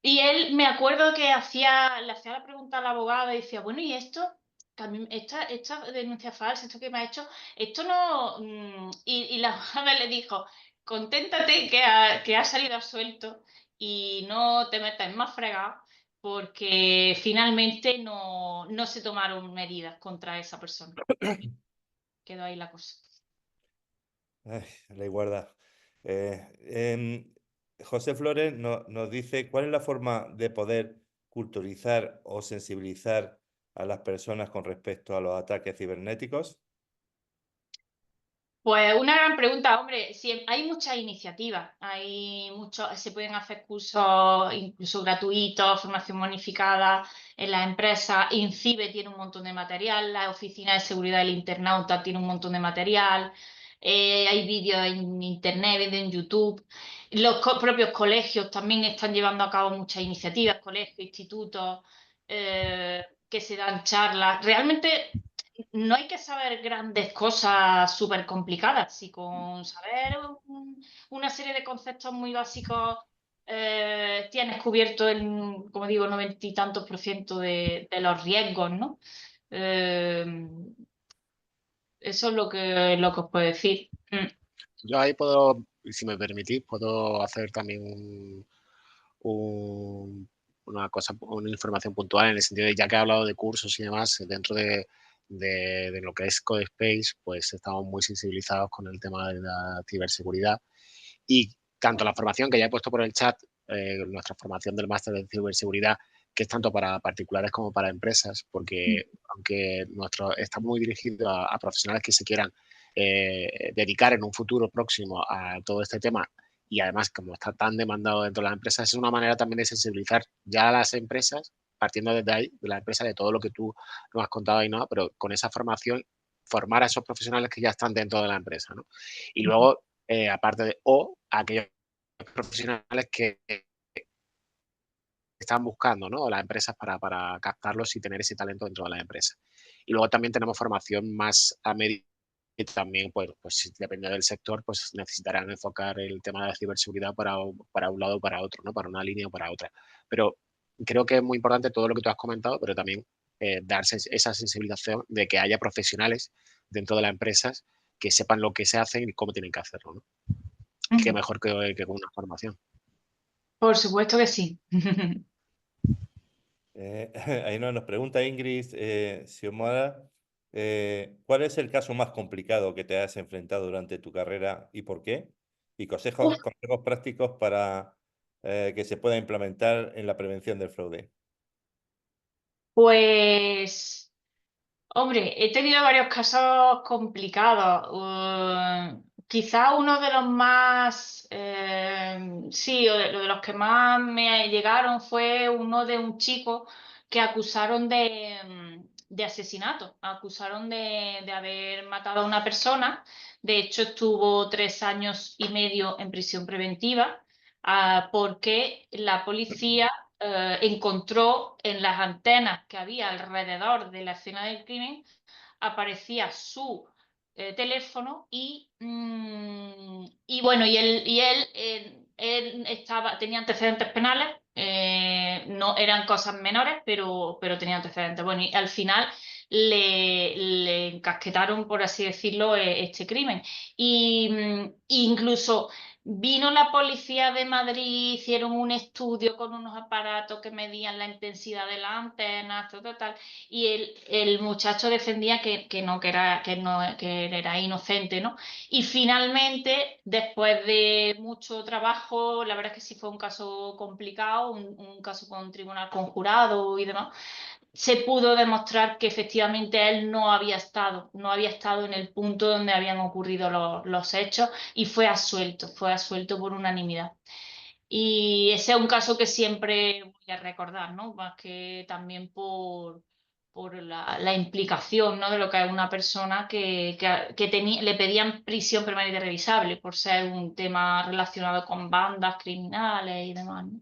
Y él, me acuerdo que le hacía la pregunta al abogado y decía, bueno, ¿y esto? Que a mí, esta denuncia falsa, esto que me ha hecho, esto no... y la abogada le dijo, conténtate que ha salido absuelto y no te metas en más fregado porque finalmente no se tomaron medidas contra esa persona. Quedó ahí la cosa. Ay, la igualdad. Eh, em, José Flores nos dice cuál es la forma de poder culturizar o sensibilizar a las personas con respecto a los ataques cibernéticos. Pues una gran pregunta, hombre, si hay muchas iniciativas, se pueden hacer cursos incluso gratuitos, formación bonificada en las empresas, INCIBE tiene un montón de material, la Oficina de Seguridad del Internauta tiene un montón de material, hay vídeos en internet, vídeos en YouTube, los propios colegios también están llevando a cabo muchas iniciativas, colegios, institutos, que se dan charlas. Realmente no hay que saber grandes cosas súper complicadas, y con saber una serie de conceptos muy básicos tienes cubierto como digo, 90 y tantos por ciento de los riesgos, ¿no? Eh, Eso es lo que os puedo decir. Yo ahí puedo, si me permitís, puedo hacer también una cosa, una información puntual en el sentido de, ya que he hablado de cursos y demás, dentro de de lo que es Codespace, pues estamos muy sensibilizados con el tema de la ciberseguridad y tanto la formación que ya he puesto por el chat, nuestra formación del máster de ciberseguridad, que es tanto para particulares como para empresas, porque aunque está muy dirigido a profesionales que se quieran dedicar en un futuro próximo a todo este tema y además como está tan demandado dentro de las empresas, es una manera también de sensibilizar ya a las empresas, partiendo desde ahí, de la empresa, de todo lo que tú nos has contado ahí, ¿no? Pero con esa formación, formar a esos profesionales que ya están dentro de la empresa, ¿no? Y luego, aparte de, o aquellos profesionales que están buscando, ¿no? Las empresas para captarlos y tener ese talento dentro de la empresa. Y luego también tenemos formación más a medio y también, pues depende del sector, pues necesitarán enfocar el tema de la ciberseguridad para un lado o para otro, ¿no? Para una línea o para otra. Pero creo que es muy importante todo lo que tú has comentado, pero también darse esa sensibilización de que haya profesionales dentro de las empresas que sepan lo que se hace y cómo tienen que hacerlo, ¿no? Qué mejor que con una formación. Por supuesto que sí. Ahí nos pregunta Ingrid Xiomara, ¿cuál es el caso más complicado que te has enfrentado durante tu carrera y por qué? Y Uf, consejos prácticos para que se pueda implementar en la prevención del fraude. pues, hombre, he tenido varios casos complicados. Quizá uno de los más, sí, o de los que más me llegaron fue uno de un chico que acusaron de asesinato, acusaron de haber matado a una persona. De hecho, estuvo 3 años y medio en prisión preventiva, porque la policía encontró en las antenas que había alrededor de la escena del crimen, aparecía su teléfono y bueno, él tenía antecedentes penales, no eran cosas menores, pero tenía antecedentes. Bueno, y al final le encasquetaron, por así decirlo, este crimen. Incluso vino la policía de Madrid, hicieron un estudio con unos aparatos que medían la intensidad de las antenas, tal, y el muchacho defendía que no, que él era inocente, ¿no? Y finalmente, después de mucho trabajo, la verdad es que sí fue un caso complicado, un caso con un tribunal conjurado y demás, se pudo demostrar que efectivamente él no había estado en el punto donde habían ocurrido los hechos y fue absuelto por unanimidad. Y ese es un caso que siempre voy a recordar, ¿no? Más que también por la implicación, ¿no? De lo que es una persona le pedían prisión permanente revisable por ser un tema relacionado con bandas criminales y demás, ¿no?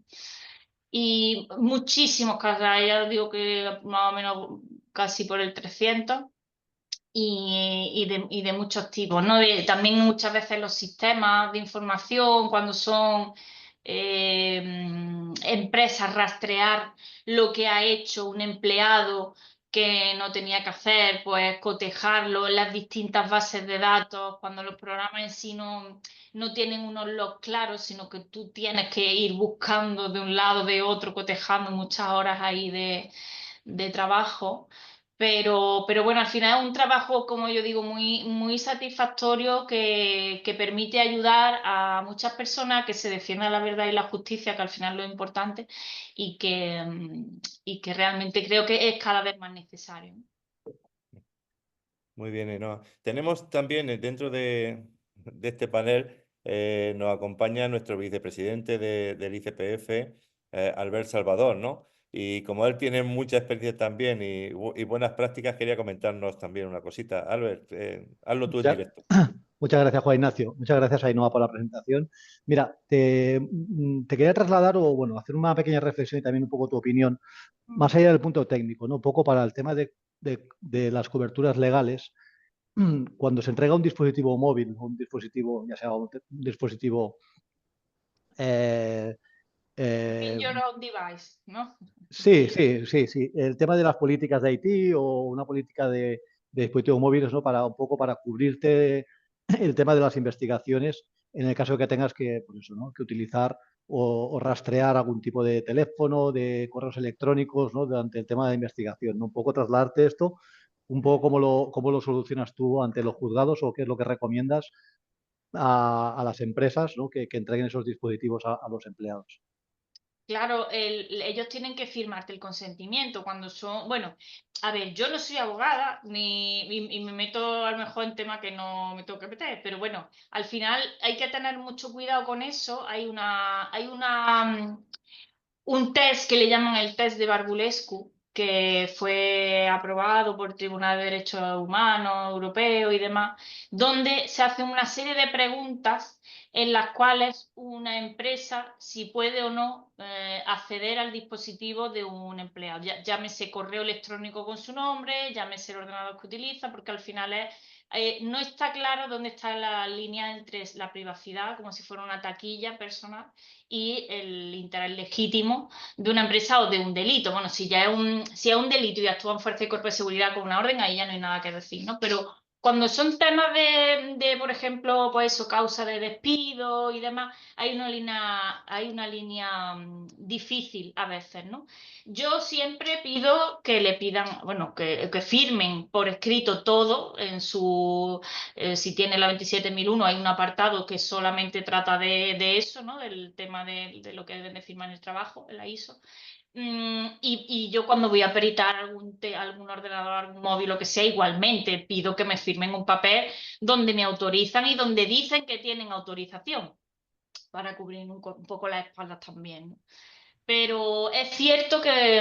Y muchísimos casos, ya digo que más o menos casi por el 300 y de muchos tipos, ¿no? También muchas veces los sistemas de información, cuando son empresas, rastrear lo que ha hecho un empleado que no tenía que hacer, pues cotejarlo en las distintas bases de datos, cuando los programas en sí no tienen unos logs claros, sino que tú tienes que ir buscando de un lado, de otro, cotejando muchas horas ahí de trabajo. Pero bueno, al final es un trabajo, como yo digo, muy satisfactorio que permite ayudar a muchas personas que se defiendan la verdad y la justicia, que al final es lo importante, y que realmente creo que es cada vez más necesario. Muy bien, Ainhoa. Tenemos también dentro de este panel, nos acompaña nuestro vicepresidente del ICPF, Albert Salvador, ¿no? Y como él tiene mucha experiencia también y buenas prácticas, quería comentarnos también una cosita. Albert, hazlo tú en Muchas, directo. muchas gracias, Juan Ignacio. Muchas gracias, Ainhoa, por la presentación. Mira, te quería trasladar o, bueno, hacer una pequeña reflexión y también un poco tu opinión, más allá del punto técnico, ¿no? Un poco para el tema de las coberturas legales. Cuando se entrega un dispositivo móvil, un dispositivo, ya sea un dispositivo eh, Bring eh, your own device, ¿no? sí, sí, sí, sí. El tema de las políticas de IT o una política de dispositivos móviles, ¿no? Para un poco para cubrirte el tema de las investigaciones en el caso de que tengas que, pues eso, ¿no? Que utilizar o rastrear algún tipo de teléfono, de correos electrónicos, ¿no? Durante el tema de investigación, ¿no? Un poco trasladarte esto un poco cómo lo solucionas tú ante los juzgados o qué es lo que recomiendas a las empresas, ¿no? que entreguen esos dispositivos a los empleados. Claro, ellos tienen que firmarte el consentimiento cuando son, bueno, a ver, yo no soy abogada y me meto a lo mejor en temas que no me tengo que meter, pero bueno, al final hay que tener mucho cuidado con eso. Un test que le llaman el test de Barbulescu, que fue aprobado por el Tribunal de Derechos Humanos Europeo y demás, donde se hacen una serie de preguntas en las cuales una empresa, si puede o no, acceder al dispositivo de un empleado. Llámese correo electrónico con su nombre, llámese el ordenador que utiliza, porque al final no está claro dónde está la línea entre la privacidad, como si fuera una taquilla personal, y el interés legítimo de una empresa o de un delito. Bueno, si es un delito y actúan fuerza y cuerpo de seguridad con una orden, ahí ya no hay nada que decir, ¿no? Pero cuando son temas por ejemplo, pues eso, causa de despido y demás, hay una línea difícil a veces, ¿no? Yo siempre pido que le pidan, bueno, que firmen por escrito todo si tiene la 27001, hay un apartado que solamente trata de eso, ¿no? Del tema de lo que deben de firmar en el trabajo, en la ISO. Y yo cuando voy a peritar algún ordenador, algún móvil, lo que sea, igualmente pido que me firmen un papel donde me autorizan y donde dicen que tienen autorización para cubrir un poco las espaldas también, ¿no? Pero es cierto que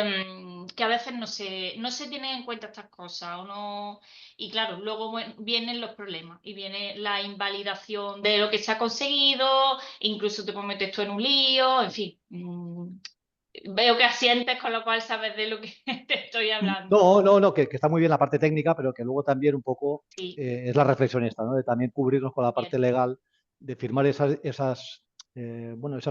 a veces no se tienen en cuenta estas cosas, o no, y claro, luego vienen los problemas y viene la invalidación de lo que se ha conseguido, incluso te puedes meter tú en un lío, en fin. Veo que asientes, con lo cual sabes de lo que te estoy hablando. No, que está muy bien la parte técnica, pero que luego también un poco Sí, es la reflexión esta, ¿no? De también cubrirnos con la parte cierto. legal, de firmar esas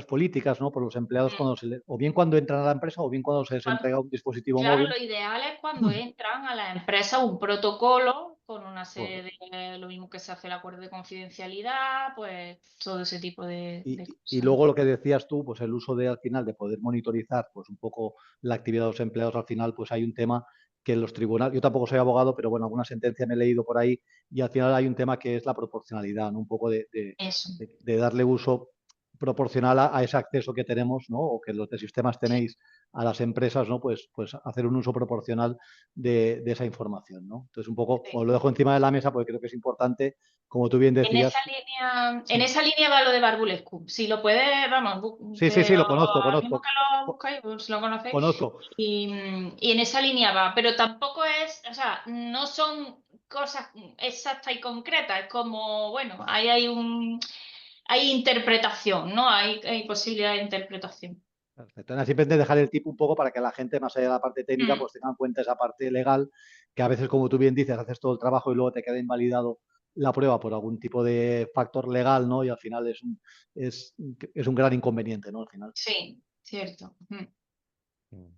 políticas, ¿no? Por los empleados Mm. o bien cuando entran a la empresa o bien cuando se les entrega un dispositivo Claro, móvil. lo ideal es cuando entran a la empresa un protocolo con una serie Correcto. lo mismo que se hace el acuerdo de confidencialidad, pues todo ese tipo de Y cosas. luego lo que decías tú, pues el uso al final de poder monitorizar pues un poco la actividad de los empleados, al final pues hay un tema que en los tribunales, yo tampoco soy abogado, pero bueno, alguna sentencia me he leído por ahí y al final hay un tema que es la proporcionalidad, ¿no? Un poco Eso. de darle uso proporcional a ese acceso que tenemos, ¿no? O que los de sistemas tenéis a las empresas, ¿no? Pues hacer un uso proporcional de esa información, ¿no? Entonces un poco, Sí. os lo dejo encima de la mesa porque creo que es importante, como tú bien decías. En esa línea va lo de Barbulescu. Si lo puedes, vamos, Sí, lo conozco, al mismo que lo Co- buscáis, pues lo conocéis. conozco. Y en esa línea va, pero tampoco o sea, no son cosas exactas y concretas. Es como, bueno, ahí hay interpretación, ¿no? Hay posibilidad de interpretación. Perfecto. Simplemente dejar el tip un poco para que la gente, más allá de la parte técnica, Mm. pues tenga en cuenta esa parte legal, que a veces, como tú bien dices, haces todo el trabajo y luego te queda invalidado la prueba por algún tipo de factor legal, ¿no? Y al final es un gran inconveniente, ¿no? Al final. Sí, cierto. Mm. Mm.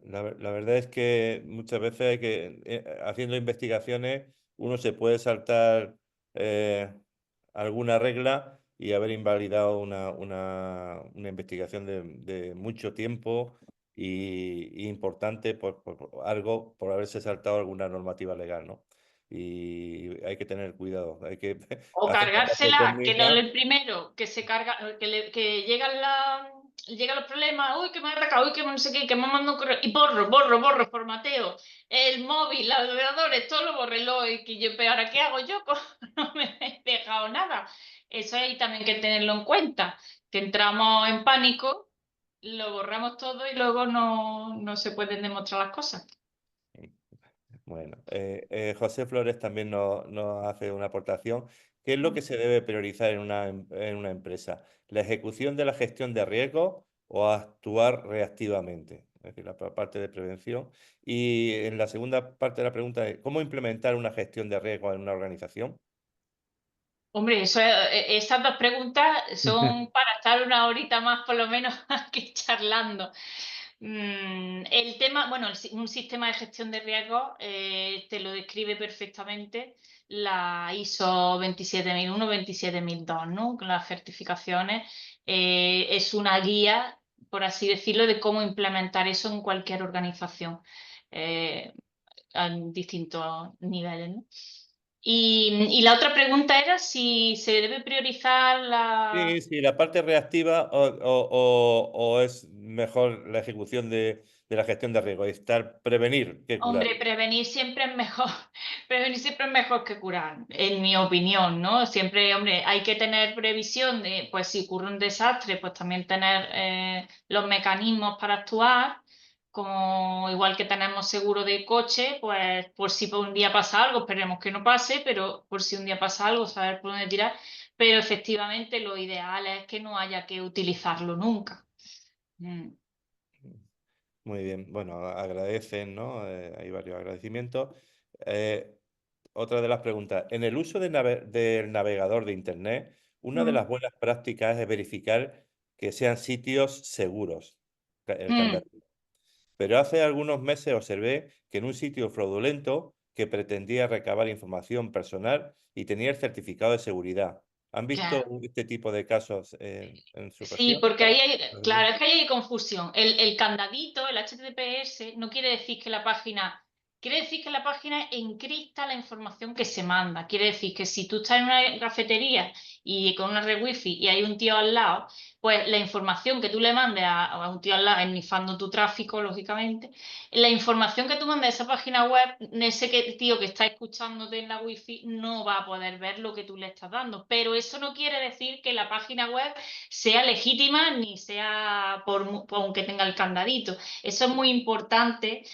La verdad es que muchas veces haciendo investigaciones, uno se puede saltar alguna regla y haber invalidado una investigación de mucho tiempo y importante por algo, por haberse saltado alguna normativa legal, ¿no? Y hay que tener cuidado, hay que O hacer la parte cargársela, que no técnica. el primero que se carga, que llegan los problemas, uy, que me ha atacado, uy, que no sé qué, que me mandado un correo, y borro, formateo, el móvil, los ordenadores, todo lo borrelo, y que yo, pero ahora, ¿qué hago yo? No me he dejado nada. Eso hay también que tenerlo en cuenta, que entramos en pánico, lo borramos todo y luego no se pueden demostrar las cosas. Bueno, José Flores también nos hace una aportación. ¿Qué es lo que se debe priorizar en una empresa? ¿La ejecución de la gestión de riesgos o actuar reactivamente? Es decir, la parte de prevención. Y en la segunda parte de la pregunta es, ¿cómo implementar una gestión de riesgos en una organización? Hombre, esas dos preguntas son para estar una horita más por lo menos aquí charlando. El tema, bueno, un sistema de gestión de riesgos te lo describe perfectamente la ISO 27001, 27002, ¿no? Con las certificaciones. Es una guía, por así decirlo, de cómo implementar eso en cualquier organización. Eh, distintos niveles, ¿no? Y la otra pregunta era si se debe priorizar la... Sí, la parte reactiva o es mejor la ejecución de la gestión de riesgo, prevenir que curar. Hombre, prevenir siempre es mejor, prevenir siempre es mejor que curar, en mi opinión, ¿no? Siempre, hombre, hay que tener previsión de, pues si ocurre un desastre, pues también tener los mecanismos para actuar, como igual que tenemos seguro de coche, pues por si por un día pasa algo, esperemos que no pase, pero por si un día pasa algo, saber por dónde tirar. Pero efectivamente lo ideal es que no haya que utilizarlo nunca. Mm. Muy bien, bueno, agradecen, ¿no? Hay varios agradecimientos. Eh, Otra de las preguntas, en el uso del navegador de Internet, una de Mm. las buenas prácticas es verificar que sean sitios seguros, el Mm. candadito. Pero hace algunos meses observé que en un sitio fraudulento que pretendía recabar información personal y tenía el certificado de seguridad. ¿Han visto Ya. este tipo de casos en su Sí, región? porque ahí hay, Ujú. claro, es que ahí hay confusión. El candadito, el HTTPS, no quiere decir que la página, quiere decir que la página encripta la información que se manda. Quiere decir que si tú estás en una cafetería y con una red wifi y hay un tío al lado, pues la información que tú le mandes a un tío al lado, ennifando tu tráfico, lógicamente, la información que tú mandes a esa página web, ese tío que está escuchándote en la wifi no va a poder ver lo que tú le estás dando. Pero eso no quiere decir que la página web sea legítima ni sea aunque tenga el candadito. Eso es muy importante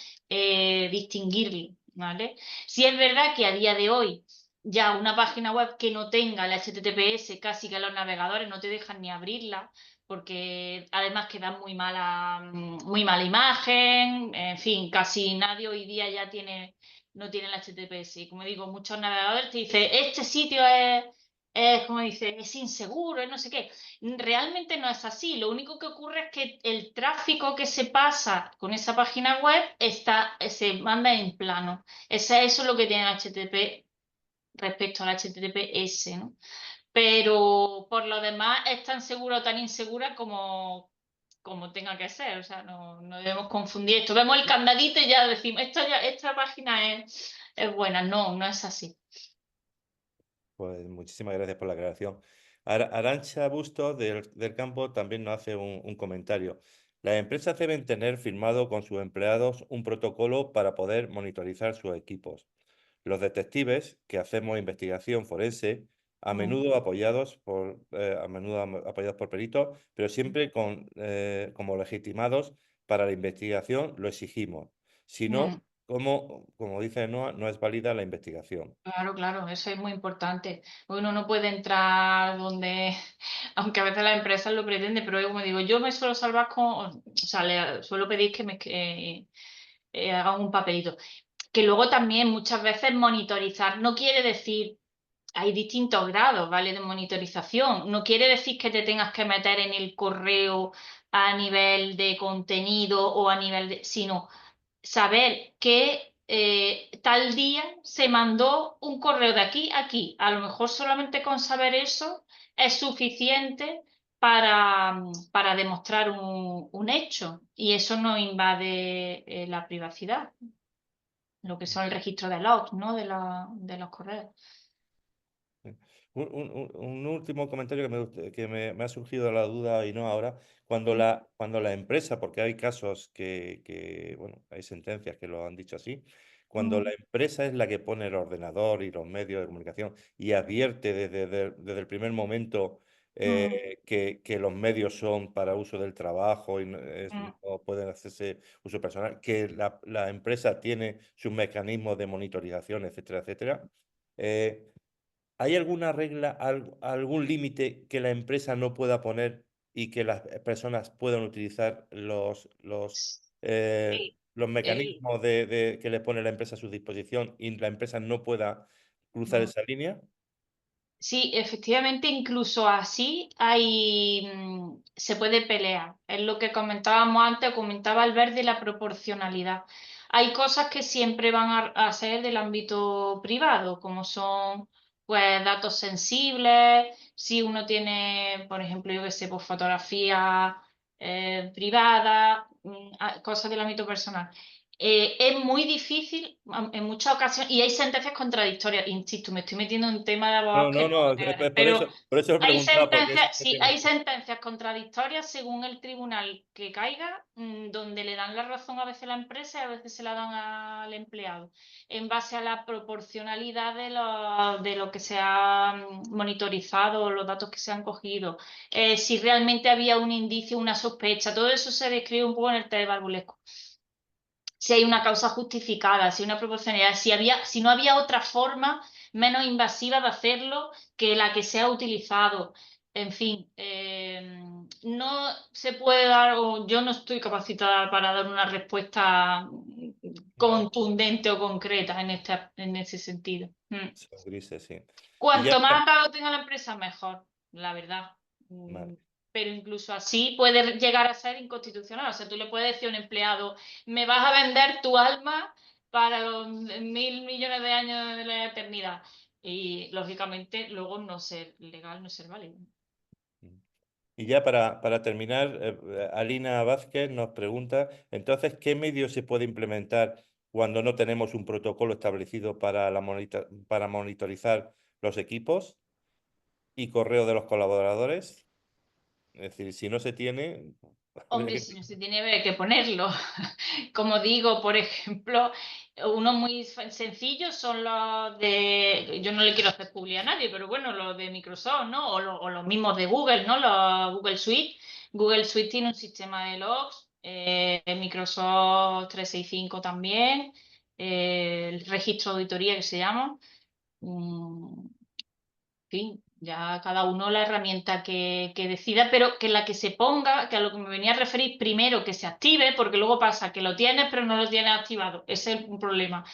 distinguirlo, ¿vale? Si es verdad que a día de hoy ya una página web que no tenga el HTTPS, casi que los navegadores no te dejan ni abrirla, porque además queda muy mala imagen, en fin, casi nadie hoy día ya no tiene el HTTPS. Y como digo, muchos navegadores te dicen, este sitio es como dice, es inseguro, es no sé qué. Realmente no es así. Lo único que ocurre es que el tráfico que se pasa con esa página web se manda en plano. Eso es lo que tiene el HTTP respecto al HTTPS, ¿no? Pero por lo demás es tan segura o tan insegura como tenga que ser. O sea, no debemos confundir esto. Vemos el candadito y ya decimos, esta página es buena. No, no es así. Pues muchísimas gracias por la aclaración. Arantxa Bustos del Campo también nos hace un comentario. Las empresas deben tener firmado con sus empleados un protocolo para poder monitorizar sus equipos. Los detectives que hacemos investigación forense, a menudo apoyados por peritos, pero siempre como legitimados para la investigación, lo exigimos. Si no, Mm. como dice Noa, no es válida la investigación. Claro, claro, eso es muy importante. Uno no puede entrar donde, aunque a veces las empresas lo pretenden, pero como digo, yo me suelo salvar o sea, le suelo pedir que hagan un papelito. Que luego también muchas veces monitorizar no quiere decir, hay distintos grados, ¿vale? De monitorización. No quiere decir que te tengas que meter en el correo a nivel de contenido o a nivel de, sino saber que tal día se mandó un correo de aquí a aquí. A lo mejor solamente con saber eso es suficiente para demostrar un hecho y eso no invade la privacidad, lo que son el registro de logs, ¿no? De los correos. Un último comentario que me ha surgido la duda y no ahora, Mm. cuando la empresa, porque hay casos bueno, hay sentencias que lo han dicho así, cuando la Mm. empresa es la que pone el ordenador y los medios de comunicación y advierte desde el primer momento Mm. que los medios son para uso del trabajo y Mm. no pueden hacerse uso personal, que la empresa tiene sus mecanismos de monitorización, etcétera, etcétera. ¿Hay alguna regla, algún límite que la empresa no pueda poner y que las personas puedan utilizar Sí. los El- mecanismos que le pone la empresa a su disposición y la empresa no pueda cruzar mm. esa línea? Sí, efectivamente, incluso así se puede pelear. Es lo que comentábamos antes, comentaba Albert de la proporcionalidad. Hay cosas que siempre van a ser del ámbito privado, como son pues datos sensibles, si uno tiene, por ejemplo, yo que sé, pues fotografía privada, cosas del ámbito personal. Es muy difícil en muchas ocasiones, y hay sentencias contradictorias. Insisto, me estoy metiendo en un tema de abogados que no, es pero por eso he hay preguntado, porque sentencias, ese sí, tema hay sentencias contradictorias según el tribunal que caiga, donde le dan la razón a veces a la empresa y a veces se la dan al empleado, en base a la proporcionalidad de lo que se ha monitorizado, los datos que se han cogido, si realmente había un indicio, una sospecha, todo eso se describe un poco en el test Barbulesco. Si hay una causa justificada, si hay una proporcionalidad, si no había otra forma menos invasiva de hacerlo que la que se ha utilizado. En fin, no se puede dar, o yo no estoy capacitada para dar una respuesta contundente o concreta en ese sentido. son grises, sí. Y ya, Cuanto más datos tenga la empresa, mejor, la verdad. vale. Pero incluso así puede llegar a ser inconstitucional. O sea, tú le puedes decir a un empleado, me vas a vender tu alma para los 1.000 millones de años de la eternidad. Y lógicamente luego no ser legal, no ser válido. Y ya para terminar, Alina Vázquez nos pregunta, entonces, ¿qué medios se puede implementar cuando no tenemos un protocolo establecido para monitorizar los equipos y correo de los colaboradores? Es decir, si no se tiene... Hombre, si no se tiene que ponerlo. Como digo, por ejemplo, unos muy sencillos son los de, yo no le quiero hacer publicidad a nadie, pero bueno, los de Microsoft, ¿no? O los mismos de Google, ¿no? Los Google Suite. Google Suite tiene un sistema de logs, Microsoft 365 también, el registro de auditoría que se llama. Fin, ya cada uno la herramienta que decida, pero que la que se ponga, que a lo que me venía a referir, primero que se active, porque luego pasa que lo tienes pero no lo tienes activado, ese es un problema.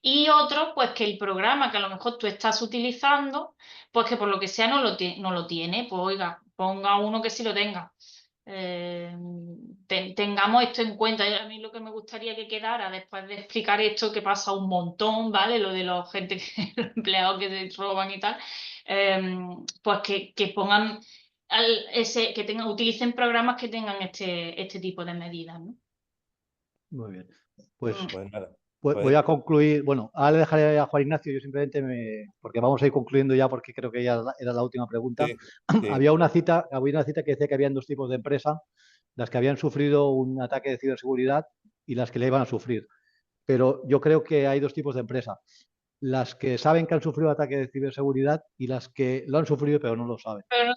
Y otro, pues que el programa que a lo mejor tú estás utilizando, pues que por lo que sea no lo tiene, pues oiga, ponga uno que sí lo tenga. Tengamos esto en cuenta. Y a mí lo que me gustaría que quedara después de explicar esto, que pasa un montón, ¿vale? Lo de los gente los empleados que se roban y tal, pues que pongan utilicen programas que tengan este tipo de medidas, ¿no? Muy bien. Pues Pues nada. voy a concluir. Bueno, ahora le dejaré a Juan Ignacio. Yo simplemente porque vamos a ir concluyendo ya, porque creo que ya era la última pregunta. Sí, sí. Había una cita que decía que habían dos tipos de empresa, las que habían sufrido un ataque de ciberseguridad y las que le iban a sufrir. Pero yo creo que hay dos tipos de empresa. Las que saben que han sufrido ataque de ciberseguridad y las que lo han sufrido pero no lo saben. Pero no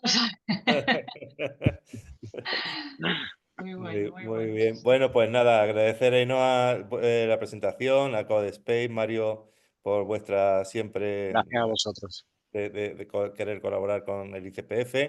Muy bueno, muy Muy bueno. bien. Bueno, pues nada, agradecer a Ainhoa la presentación, a CodeSpace, Mario, por vuestra siempre Gracias a vosotros. de querer colaborar con el ICPF.